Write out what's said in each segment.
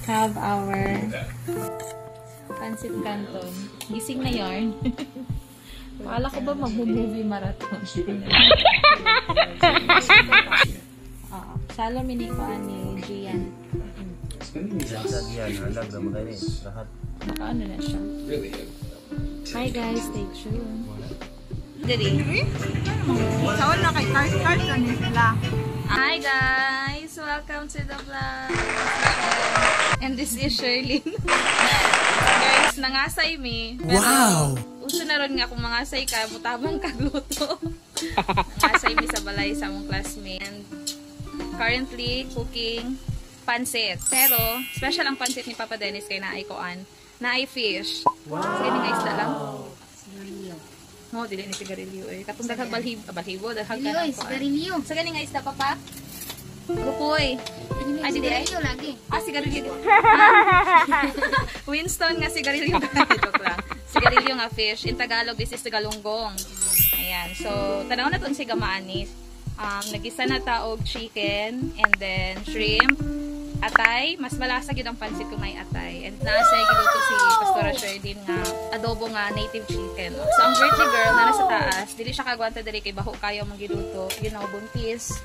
have our pancit canton. Gising na yarn. Akala ko ba mag-movie marathon? Salo minikuan ni Gian. Nakaano na siya. Hi guys, stay tuned. Diri? Saan na kay Carson ni sila? Hi guys! Welcome to the vlog! And this is Sherlyn. Guys, nangasay mi. Wow! Uso na ron nga kung mangasay ka, mutabang kagluto. Nangasay mi sa balay sa mong classmate. And currently cooking pancit. Pero, special ang pancit ni Papa Dennis kay naay koan. Naay fish. Wow! Sige nga isda lang. No, dili ni sigarilyo eh. Katong daghang balhibo, daghang kanang ko. Sigarilyo. Sa ganing nga isda, Papa? Lukoy. Ay, Sigarilyo lagi. Sigarilyo. Winston nga sigarilyo. Joke lang. Sigarilyo nga fish. In Tagalog, this is Tagalonggong. Ayan. So, tanaw na itong sigamaanis. Nagisa na taog chicken, and then shrimp, atay. Mas malasag yun ang pansit kung may atay. And nasa giluto si Pastora Sherlyn nga adobo nga native chicken. So, ang birthday girl na nasa taas, dili siya kagwanta dali kay baho kayo mong giluto. You know, buntis.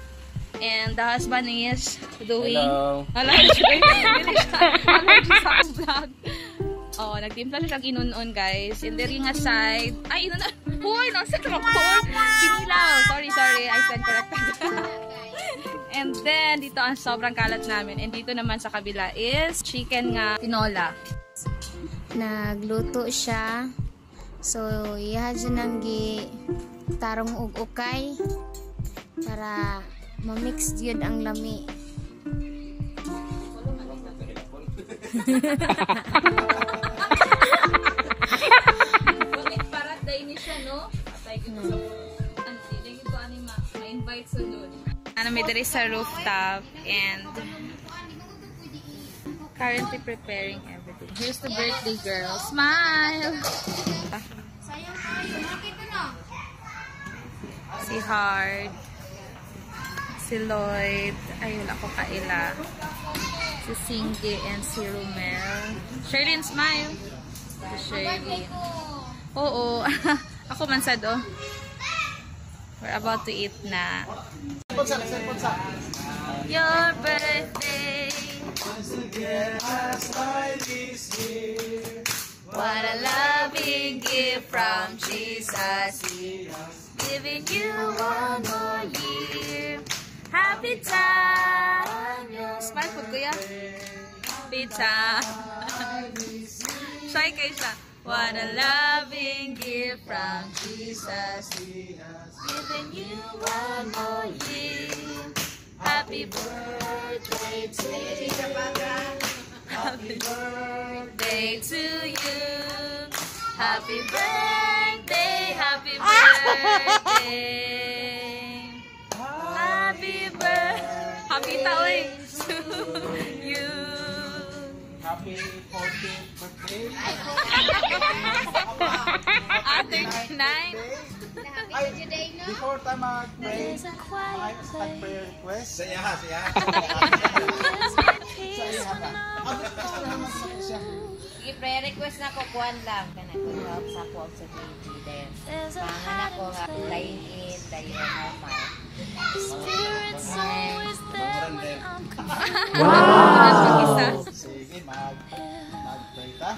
And the husband is doing... Hello! Dili siya. Allergy sa akong vlog. Oh, nagtimpla siya siyang inunon, guys. And there yung side... Ay, inunon! Uy, nasa krokor! Sinilaw! Sorry. I stand corrected. And then, dito ang sobrang kalat namin. And dito naman sa kabila is chicken nga tinola. Nagluto siya. So, iya dyan ang tarong ug-ukay para mamix yun ang lami. Parat day ni siya, no? Atay ko sa hindi ko anima. Ma-invite sunod. May dali sa rooftop and currently preparing everything. Here's the birthday girl. Smile! Si Hard. Si Lloyd. Ay, wala ko kaila. Si Singgi and si Romel. Sherlyn, smile! Si Sherlyn. Oo. Ako man sad, oh. We're about to eat na. Your birthday. What a loving gift from Jesus. Giving you one more year. Happy time. Smile po, kuya. Happy time. Shy kayo siya. What a loving gift from Jesus. Giving you one more year. Happy birthday to you. Happy birthday to you. Happy birthday, happy birthday. Happy birthday. Happy taoy to you. Happy 14th birthday. 39. Before time mag-pray, start prayer request. Saya. I-prayer request na ko, kuhan lang. Kanako help sa ko sa JG din. Pangan ako nga, line in, dayo normal. Wow! Sige, mag-pray ta.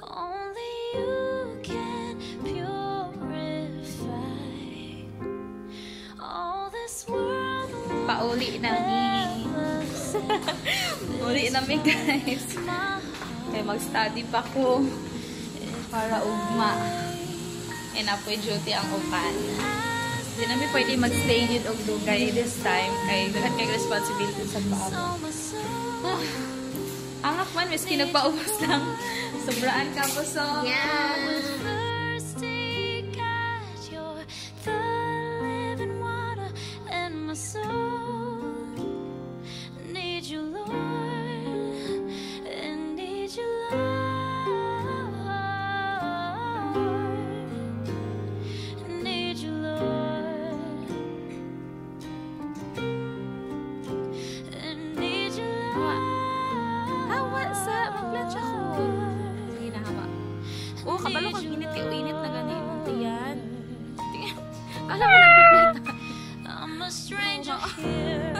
Only you can purify all this world. Pauli na mi. Uli na mi, guys. Kaya mag-study pa ko para ugma. And apoy duty ang upan. Hindi namin pwede mag-stay yun og dugay this time. Kaya lahat kay responsibility sa paa. Angak man, miski nagpaubos lang. Sobraan ka po, so. First take at your the living water and my soul need you, Lord, and need you, Lord, need you, Lord, and need you, Lord. kabalo kag init kay init na gani imong tiyan. Kala mo nagpiplit. I'm a stranger here.